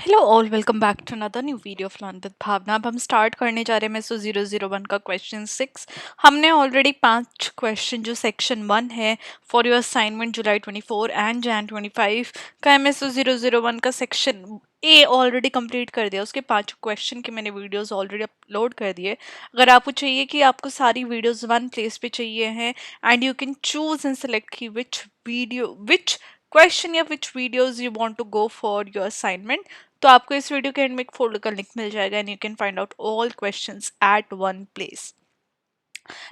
Hello all, welcome back to another new video of learn with Bhavna. अब हम start करने जा रहे हैं मेसो 001 का क्वेश्चन 6। हमने ऑलरेडी 5 क्वेश्चन जो सेक्शन 1 है for your assignment July 24 and Jain 25 का मेसो 001 का सेक्शन ए ऑलरेडी कंप्लीट कर दिया। उसके 5 क्वेश्चन के मैंने वीडियोस ऑलरेडी अपलोड कर दिए। अगर आपको चाहिए कि आपको सारी वीडियोस वन प्लेस पे चाहिए हैं and you can choose and select की विच क्वेश्चन या which videos you want to go for your assignment, तो आपको इस वीडियो के एंड में एक फोल्डर का लिंक मिल जाएगा and you can find out all questions eight one place.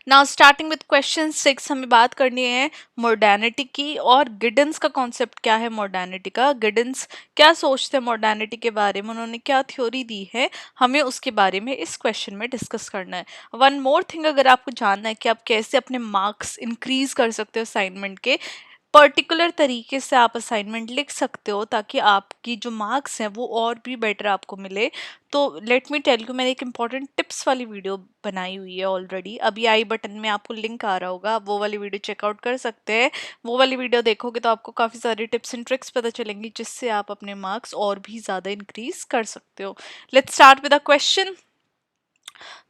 Now starting with question 6, हमें बात करनी है मॉडर्निटी की और गिडन्स का कॉन्सेप्ट क्या है। मॉडर्निटी का गिडन्स क्या सोचते हैं मॉडर्निटी के बारे में, उन्होंने क्या थ्योरी दी है, हमें उसके बारे में इस क्वेश्चन में डिस्कस करना है। वन मोर थिंग, अगर आपको जानना है कि आप कैसे अपने मार्क्स इंक्रीज कर सकते हो असाइनमेंट के, पर्टिकुलर तरीके से आप असाइनमेंट लिख सकते हो ताकि आपकी जो मार्क्स हैं वो और भी बेटर आपको मिले, तो लेट मी टेल यू, मैंने एक इंपॉर्टेंट टिप्स वाली वीडियो बनाई हुई है ऑलरेडी। अभी आई बटन में आपको लिंक आ रहा होगा, आप वो वाली वीडियो चेकआउट कर सकते हैं। वो वाली वीडियो देखोगे तो आपको काफ़ी सारी टिप्स एंड ट्रिक्स पता चलेंगी जिससे आप अपने मार्क्स और भी ज़्यादा इंक्रीज कर सकते हो। Let's start with a question.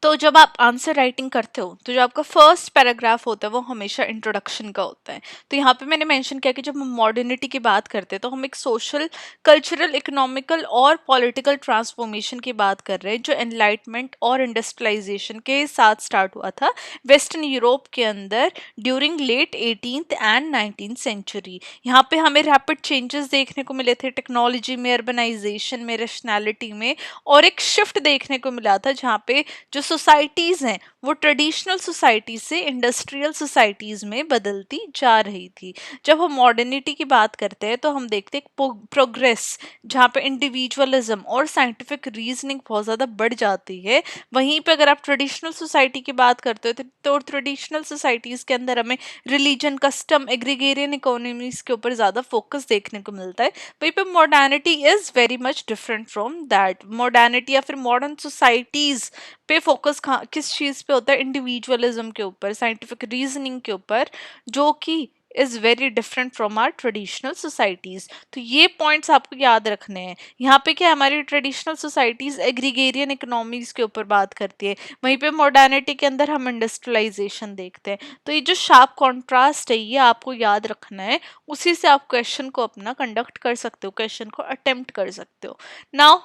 तो जब आप आंसर राइटिंग करते हो तो जो आपका फर्स्ट पैराग्राफ होता है वो हमेशा इंट्रोडक्शन का होता है। तो यहाँ पे मैंने मेंशन किया कि जब हम मॉडर्निटी की बात करते हैं तो हम एक सोशल, कल्चरल, इकोनॉमिकल और पॉलिटिकल ट्रांसफॉर्मेशन की बात कर रहे हैं जो एनलाइटमेंट और इंडस्ट्रियलाइजेशन के साथ स्टार्ट हुआ था वेस्टर्न यूरोप के अंदर during late 18th and 19th century. यहाँ पे हमें रैपिड चेंजेस देखने को मिले थे टेक्नोलॉजी में, अर्बनाइजेशन में, रैशनैलिटी में, और एक शिफ्ट देखने को मिला था जहाँ पे जो सोसाइटीज हैं वो ट्रेडिशनल सोसाइटी से इंडस्ट्रियल सोसाइटीज में बदलती जा रही थी। जब हम मॉडर्निटी की बात करते हैं तो हम देखते हैं प्रोग्रेस जहाँ पे इंडिविजुअलिज्म और साइंटिफिक रीजनिंग बहुत ज़्यादा बढ़ जाती है। वहीं पे अगर आप ट्रेडिशनल सोसाइटी की बात करते हो तो ट्रेडिशनल सोसाइटीज़ के अंदर हमें रिलीजन, कस्टम, एग्रीगेरियन इकोनॉमीज के ऊपर ज़्यादा फोकस देखने को मिलता है। वहीं पे modernity is very much different from that. Modernity या फिर मॉडर्न सोसाइटीज़ पे फोकस किस चीज़ पे होता है, इंडिविजुअलिज्म के ऊपर, साइंटिफिक रीजनिंग के ऊपर, जो कि is very different from our traditional societies. तो ये पॉइंट्स आपको याद रखने हैं। यहाँ पे क्या, हमारी ट्रेडिशनल सोसाइटीज़ एग्रीगेरियन इकोनॉमीज़ के ऊपर बात करती है, वहीं पे मॉडर्निटी के अंदर हम इंडस्ट्रियलाइजेशन देखते हैं। तो ये जो शार्प कॉन्ट्रास्ट है ये आपको याद रखना है, उसी से आप क्वेश्चन को अपना कंडक्ट कर सकते हो, क्वेश्चन को अटेम्प्ट कर सकते हो। नाउ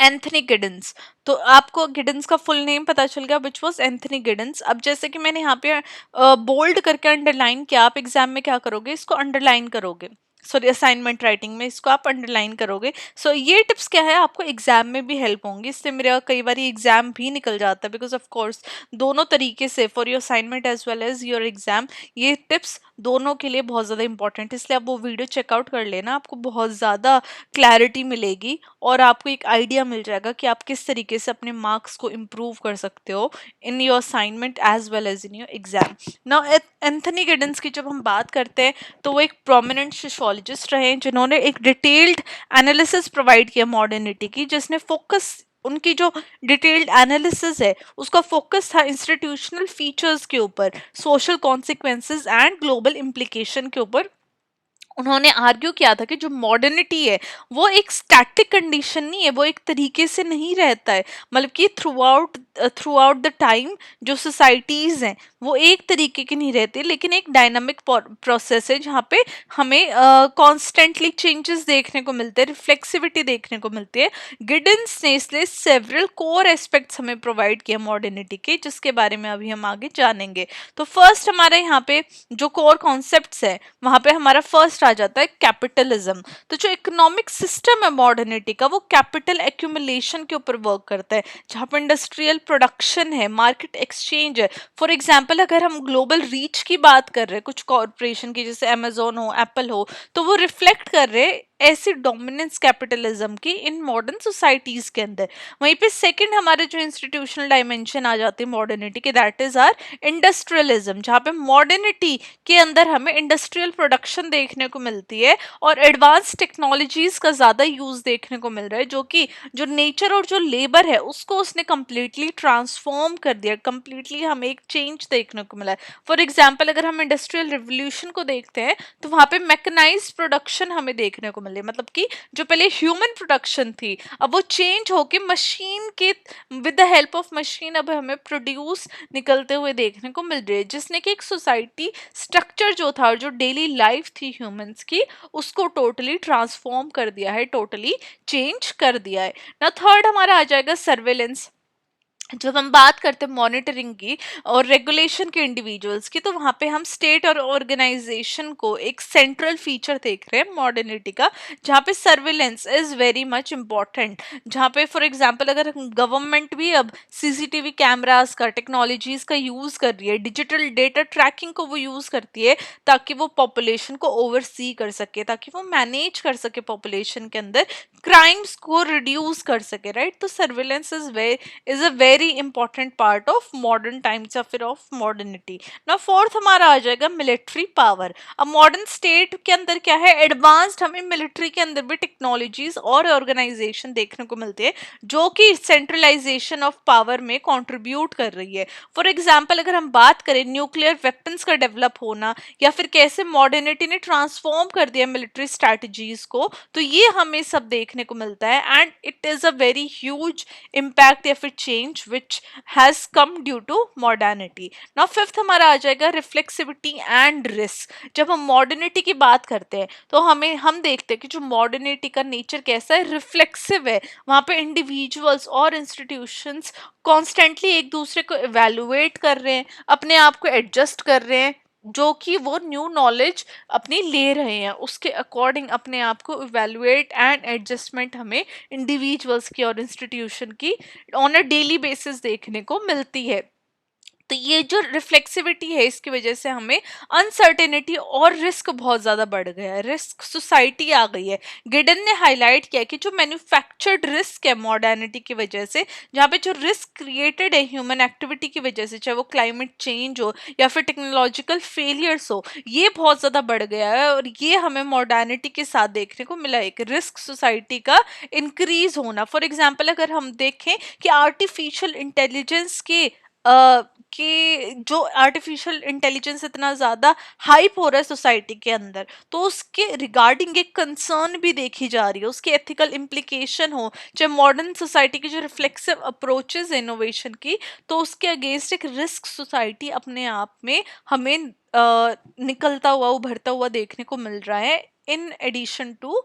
एंथनी गिडन्स, तो आपको गिडन्स का फुल नेम पता चल गया, विच वॉज एंथनी गिडन्स। अब जैसे कि मैंने यहाँ पे बोल्ड करके अंडरलाइन किया, आप एग्जाम में क्या करोगे, इसको अंडरलाइन करोगे, सॉरी असाइनमेंट राइटिंग में इसको आप अंडरलाइन करोगे। सो ये टिप्स क्या है, आपको एग्जाम में भी हेल्प होंगी, इससे मेरा कई बार एग्जाम भी निकल जाता है, बिकॉज ऑफ कोर्स दोनों तरीके से for your assignment as well as your exam ये टिप्स दोनों के लिए बहुत ज़्यादा इंपॉर्टेंट है। इसलिए आप वो वीडियो चेकआउट कर लेना, आपको बहुत ज़्यादा क्लैरिटी मिलेगी और आपको एक आइडिया मिल जाएगा कि आप किस तरीके से अपने मार्क्स को इम्प्रूव कर सकते हो in your assignment as well as in your exam. Now Anthony Giddens की जब हम बात करते हैं तो वो एक प्रोमिनेंट सोशियोलॉजिस्ट रहे जिन्होंने एक डिटेल्ड एनालिसिस प्रोवाइड किया मॉडर्निटी की, जिसने फोकस, उनकी जो डिटेल्ड एनालिसिस है उसका फोकस था इंस्टीट्यूशनल फीचर्स के ऊपर, social consequences and global implication के ऊपर। उन्होंने आर्ग्यू किया था कि जो मॉडर्निटी है वो एक स्टैटिक कंडीशन नहीं है, वो एक तरीके से नहीं रहता है, मतलब कि थ्रू आउट द टाइम जो सोसाइटीज़ हैं वो एक तरीके की नहीं रहती, लेकिन एक डायनामिक प्रोसेस है जहाँ पे हमें कॉन्स्टेंटली चेंजेस देखने को मिलते हैं, रिफ्लेक्सिविटी देखने को मिलती है। गिडन्स ने इसलिए सेवरल कोर एस्पेक्ट्स हमें प्रोवाइड किया मॉडर्निटी के, जिसके बारे में अभी हम आगे जानेंगे। तो फर्स्ट हमारे यहाँ पे जो कोर कॉन्सेप्ट्स है वहां पे हमारा फर्स्ट आ जाता है कैपिटलिज्म। तो जो इकोनॉमिक सिस्टम है मॉडर्निटी का वो कैपिटल एक्यूमुलेशन के ऊपर वर्क करता है, जहाँ पर इंडस्ट्रियल प्रोडक्शन है, मार्केट एक्सचेंज है। फॉर एग्जाम्पल अगर हम ग्लोबल रीच की बात कर रहे हैं कुछ कॉरपोरेशन की, जैसे अमेजोन हो, एप्पल हो, तो वो रिफ्लेक्ट कर रहे हैं ऐसी डोमिनेंस कैपिटलिज्म की इन मॉडर्न सोसाइटीज के अंदर। वहीं पे सेकंड हमारे जो इंस्टीट्यूशनल डायमेंशन आ जाती है मॉडर्निटी के, दैट इज आर इंडस्ट्रियलिज्म, जहाँ पे मॉडर्निटी के अंदर हमें इंडस्ट्रियल प्रोडक्शन देखने को मिलती है और एडवांस टेक्नोलॉजीज का ज़्यादा यूज़ देखने को मिल रहा है, जो कि जो नेचर और जो लेबर है उसको उसने कम्प्लीटली ट्रांसफॉर्म कर दिया, कम्प्लीटली हमें एक चेंज देखने को मिला है। फॉर एग्जाम्पल अगर हम इंडस्ट्रियल रिवोल्यूशन को देखते हैं तो वहाँ पे मैकेनाइज्ड प्रोडक्शन हमें देखने को मिले, मतलब कि जो पहले ह्यूमन प्रोडक्शन थी अब वो चेंज होके मशीन के with the help of machine अब हमें प्रोड्यूस निकलते हुए देखने को मिल रही है, जिसने कि एक सोसाइटी स्ट्रक्चर जो था और जो डेली लाइफ थी ह्यूमंस की उसको टोटली ट्रांसफॉर्म कर दिया है, टोटली चेंज कर दिया है ना। थर्ड हमारा आ जाएगा सर्वेलेंस। जब हम बात करते हैं मॉनिटरिंग की और रेगुलेशन के इंडिविजुअल्स की, तो वहाँ पे हम स्टेट और ऑर्गेनाइजेशन को एक सेंट्रल फीचर देख रहे हैं मॉडर्निटी का, जहाँ पे surveillance is very much important. जहाँ पे फॉर एग्जांपल अगर गवर्नमेंट भी अब सीसीटीवी कैमरास का टेक्नोलॉजीज का यूज कर रही है, डिजिटल डेटा ट्रैकिंग को वो यूज करती है ताकि वो पॉपुलेशन को ओवरसी कर सके, ताकि वो मैनेज कर सके पॉपुलेशन के अंदर, क्राइम्स को रिड्यूस कर सके, राइट। तो surveillance is a very important part of modern times या फिर ऑफ मॉडर्निटी ना। फोर्थ हमारा आ जाएगा मिलिट्री पावर। अब मॉडर्न स्टेट के अंदर क्या है, एडवांस्ड हमें मिलिट्री के अंदर भी टेक्नोलॉजीज और ऑर्गेनाइजेशन देखने को मिलती है जो कि सेंट्रलाइजेशन ऑफ पावर में कंट्रीब्यूट कर रही है। फॉर एग्जाम्पल अगर हम बात करें न्यूक्लियर वेपन्स का डेवलप होना या फिर कैसे मॉडर्निटी ने ट्रांसफॉर्म कर दिया मिलिट्री स्ट्रैटेजीज को, तो ये हमें सब देखने को मिलता है and it is a very huge impact या फिर change which has come due to modernity. Now fifth हमारा आ जाएगा रिफ्लेक्सिविटी एंड रिस्क। जब हम मॉडर्निटी की बात करते हैं तो हम देखते हैं कि जो मॉडर्निटी का नेचर कैसा है, रिफ्लेक्सिव है। वहाँ पे इंडिविजुअल्स और इंस्टीट्यूशंस कॉन्स्टेंटली एक दूसरे को इवेलुएट कर रहे हैं, अपने आप को एडजस्ट कर रहे हैं, जो कि वो न्यू नॉलेज अपनी ले रहे हैं उसके अकॉर्डिंग अपने आप को इवेलुएट एंड एडजस्टमेंट हमें इंडिविजुअल्स की और इंस्टीट्यूशन की ऑन अ डेली बेसिस देखने को मिलती है। तो ये जो रिफ्लेक्सिविटी है इसकी वजह से हमें अनसर्टेनिटी और रिस्क बहुत ज्यादा बढ़ गया है, रिस्क सोसाइटी आ गई है। गिडन ने हाईलाइट किया कि जो मैन्युफैक्चर्ड रिस्क है मॉडर्निटी की वजह से, जहाँ पे जो रिस्क क्रिएटेड है ह्यूमन एक्टिविटी की वजह से, चाहे वो क्लाइमेट चेंज हो या फिर टेक्नोलॉजिकल फेलियर्स हो, ये बहुत ज्यादा बढ़ गया है और ये हमें मॉडर्निटी के साथ देखने को मिला, एक रिस्क सोसाइटी का इंक्रीज होना। फॉर एग्जाम्पल अगर हम देखें कि आर्टिफिशियल इंटेलिजेंस कि जो आर्टिफिशियल इंटेलिजेंस इतना ज़्यादा हाइप हो रहा है सोसाइटी के अंदर, तो उसके रिगार्डिंग एक कंसर्न भी देखी जा रही है, उसके एथिकल इम्प्लीकेशन हो, चाहे मॉडर्न सोसाइटी की जो रिफ्लेक्सिव अप्रोचेस इनोवेशन की, तो उसके अगेंस्ट एक रिस्क सोसाइटी अपने आप में हमें निकलता हुआ उभरता हुआ देखने को मिल रहा है, in addition to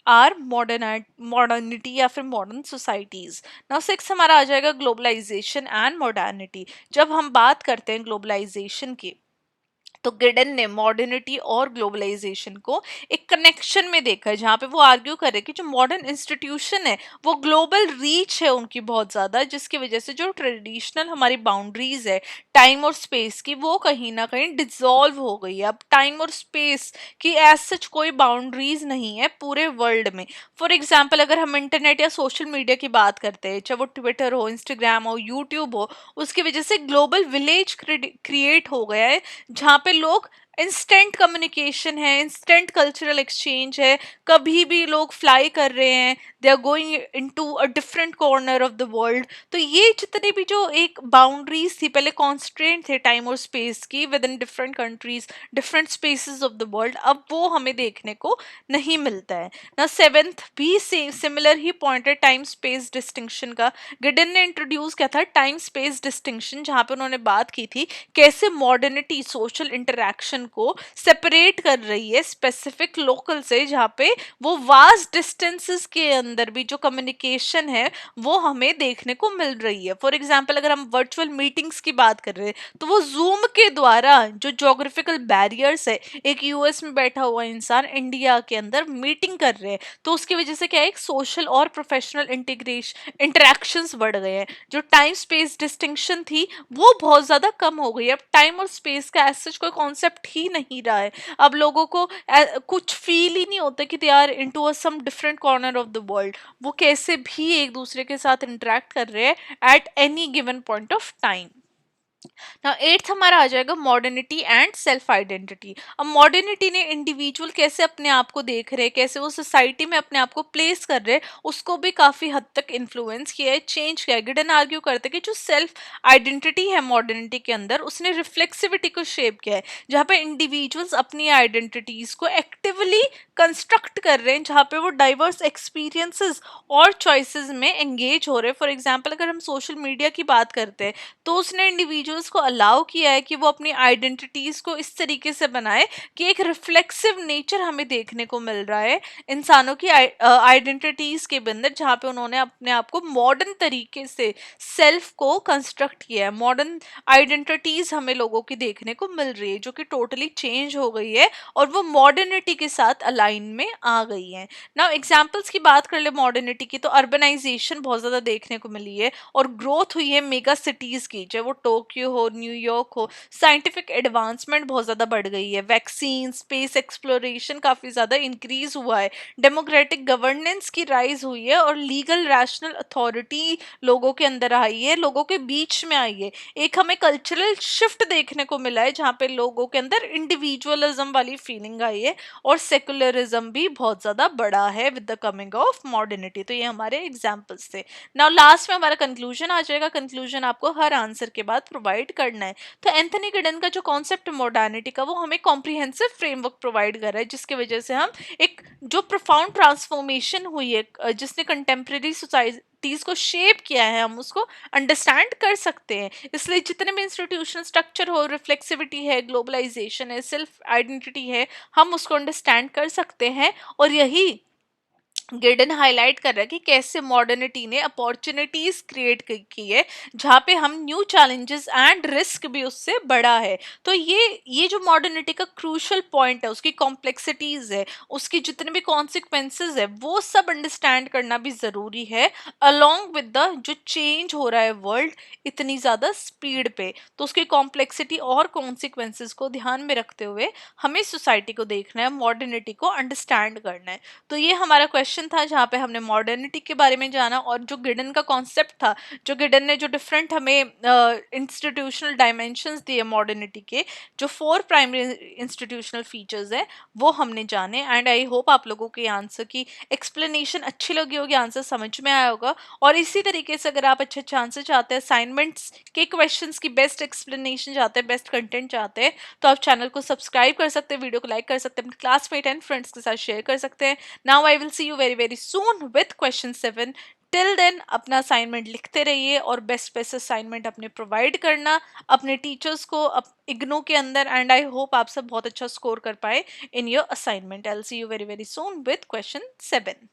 our modernity या फिर मॉडर्न सोसाइटीज। नाउ सिक्स हमारा आ जाएगा ग्लोबलाइजेशन एंड मॉडर्निटी। जब हम बात करते हैं ग्लोबलाइजेशन की, तो गिडन ने मॉडर्निटी और ग्लोबलाइजेशन को एक कनेक्शन में देखा है, जहाँ पे वो आर्ग्यू करे कि जो मॉडर्न इंस्टीट्यूशन है वो ग्लोबल रीच है उनकी बहुत ज़्यादा, जिसकी वजह से जो ट्रेडिशनल हमारी बाउंड्रीज है टाइम और स्पेस की, वो कहीं ना कहीं डिसॉल्व हो गई है। अब टाइम और स्पेस की एज सच कोई बाउंड्रीज नहीं है पूरे वर्ल्ड में। फॉर एग्जाम्पल अगर हम इंटरनेट या सोशल मीडिया की बात करते हैं, चाहे वो ट्विटर हो, इंस्टाग्राम हो, यूट्यूब हो, उसकी वजह से ग्लोबल विलेज क्रिएट हो गया है, जहाँ पे लोग इंस्टेंट कम्युनिकेशन है, इंस्टेंट कल्चरल एक्सचेंज है, कभी भी लोग फ्लाई कर रहे हैं, they are going into a different corner of the world. तो ये जितने भी जो एक बाउंड्रीज थी पहले, कॉन्स्ट्रेंट थे टाइम और स्पेस की with in different countries, different spaces of the world, अब वो हमें देखने को नहीं मिलता है ना। सेवेंथ भी सिमिलर ही पॉइंट है टाइम स्पेस डिस्टिंक्शन का। गिडन ने इंट्रोड्यूस किया था टाइम स्पेस डिस्टिंक्शन, जहाँ पे उन्होंने बात की थी कैसे मॉडर्निटी सोशल इंटरेक्शन को सेपरेट कर रही है स्पेसिफिक लोकल से, जहाँ पे वो वास्ट डिस्टेंसेस के अंदर भी जो कम्युनिकेशन है वो हमें देखने को मिल रही है। फॉर एग्जाम्पल अगर हम वर्चुअल मीटिंग्स की बात कर रहे हैं, तो वो जूम के द्वारा जो जोग्राफिकल बैरियर्स है, एक यूएस में बैठा हुआ इंसान इंडिया के अंदर मीटिंग कर रहे हैं, तो उसकी वजह से क्या है, एक सोशल और प्रोफेशनल इंटीग्रेशन इंटरेक्शंस बढ़ गए हैं। जो टाइम स्पेस डिस्टिंक्शन थी वो बहुत ज्यादा कम हो गई है। अब टाइम और स्पेस का ऐसा कोई कॉन्सेप्ट ही नहीं रहा है। अब लोगों को कुछ फील ही नहीं होता कि they are into a some different corner of the world, वो कैसे भी एक दूसरे के साथ इंटरेक्ट कर रहे हैं at any given point of time. ना एट्थ हमारा आ जाएगा मॉडर्निटी एंड सेल्फ आइडेंटिटी। अब मॉडर्निटी ने इंडिविजुअल कैसे अपने आप को देख रहे हैं, कैसे वो सोसाइटी में अपने आप को प्लेस कर रहे हैं, उसको भी काफी हद तक इन्फ्लुएंस किया है, चेंज किया है। गिडन आर्ग्यू करते हैं कि जो सेल्फ आइडेंटिटी है मॉडर्निटी के अंदर, उसने रिफ्लेक्सिविटी को शेप किया है, जहाँ पे इंडिविजुअल्स अपनी आइडेंटिटीज को एक्टिवली कंस्ट्रक्ट कर रहे हैं, जहाँ पे वो डाइवर्स एक्सपीरियंसेस और चॉइसेस में एंगेज हो रहे हैं। फॉर एग्जाम्पल अगर हम सोशल मीडिया की बात करते हैं, तो उसने इंडिविजुअल्स को अलाउ किया है कि वो अपनी आइडेंटिटीज को इस तरीके से बनाए कि एक रिफ्लेक्सिव नेचर हमें देखने को मिल रहा है इंसानों की आइडेंटिटीज के अंदर, जहाँ पे उन्होंने अपने आप को मॉडर्न तरीके से सेल्फ को कंस्ट्रक्ट किया है। मॉडर्न आइडेंटिटीज हमें लोगों की देखने को मिल रही है जो कि टोटली चेंज हो गई है और वो मॉडर्निटी के साथ अलाइन में आ गई है। नाउ एग्जाम्पल्स की बात कर ले मॉडर्निटी की, तो अर्बनाइजेशन बहुत ज्यादा देखने को मिली है और ग्रोथ हुई है मेगा सिटीज की, चाहे वो टोक्यो हो, न्यूयॉर्क हो। साइंटिफिक एडवांसमेंट बहुत ज्यादा बढ़ गई है, वैक्सीन, स्पेस एक्सप्लोरेशन काफी ज्यादा इंक्रीज हुआ है, डेमोक्रेटिक गवर्नेंस की राइज हुई है और लीगल रैशनल अथॉरिटी लोगों के अंदर आई है, लोगों के बीच में आई है। एक हमें कल्चरल शिफ्ट देखने को मिला है जहाँ पे लोगों के अंदर इंडिविजुअलिज्म वाली फीलिंग आई है और सेकुलरिज्म भी बहुत ज्यादा बड़ा है with the coming of modernity. तो ये हमारे एग्जाम्पल्स थे। नाउ लास्ट में हमारा कंक्लूजन आ जाएगा। कंक्लूजन आपको हर आंसर के बाद प्रोवाइड करना है। तो एंथनी गिडन का जो कॉन्सेप्ट मॉडर्निटी का, वो हमें कॉम्प्रिहेंसिव फ्रेमवर्क प्रोवाइड कर रहा है, जिसकी वजह से हम एक जो प्रोफाउंड ट्रांसफॉर्मेशन हुई है जिसने कंटेम्प्रेरी सोसाइटीज को शेप किया है, हम उसको अंडरस्टैंड कर सकते हैं। इसलिए जितने भी इंस्टीट्यूशनल स्ट्रक्चर हो, रिफ्लेक्सिविटी है, ग्लोबलाइजेशन है, सेल्फ आइडेंटिटी है, हम उसको अंडरस्टैंड कर सकते हैं। और यही गिल्डन हाईलाइट कर रहा है कि कैसे मॉडर्निटी ने अपॉर्चुनिटीज क्रिएट की है, जहाँ पे हम न्यू चैलेंजेस एंड रिस्क भी उससे बड़ा है। तो ये जो मॉडर्निटी का क्रूशल पॉइंट है, उसकी कॉम्प्लेक्सिटीज है, उसकी जितने भी कॉन्सिक्वेंसेस है, वो सब अंडरस्टैंड करना भी जरूरी है, अलोंग विद द जो चेंज हो रहा है वर्ल्ड इतनी ज्यादा स्पीड पे। तो उसकी कॉम्प्लेक्सिटी और कॉन्सिक्वेंसेस को ध्यान में रखते हुए हमें सोसाइटी को देखना है, मॉडर्निटी को अंडरस्टैंड करना है। तो ये हमारा क्वेश्चन था जहाँ पे हमने मॉडर्निटी के बारे में जाना और जो गिडन का कॉन्सेप्ट था, जो गिडन ने जो डिफरेंट हमें इंस्टीट्यूशनल डायमेंशंस दिए मॉडर्निटी के, जो 4 प्राइमरी इंस्टीट्यूशनल फीचर्स हैं, वो हमने जाने। एंड आई होप आप लोगों के आंसर की एक्सप्लेनेशन अच्छी लगी होगी, आंसर समझ में आया होगा। और इसी तरीके से अगर आप अच्छे अच्छे आंसर चाहते हैं, असाइनमेंट्स के क्वेश्चंस की बेस्ट एक्सप्लेनेशन चाहते हैं, बेस्ट कंटेंट चाहते हैं, तो आप चैनल को सब्सक्राइब कर सकते हैं, वीडियो को लाइक कर सकते हैं, अपने क्लासमेट एंड फ्रेंड्स के साथ शेयर कर सकते हैं। Now I will see you very very soon with question 7। Till then अपना असाइनमेंट लिखते रहिए और बेस्ट बेस्ट असाइनमेंट अपने प्रोवाइड करना अपने टीचर्स को इग्नू के अंदर। एंड आई होप आप सब बहुत अच्छा स्कोर कर पाए इन your assignment. I will see you very very soon with question 7।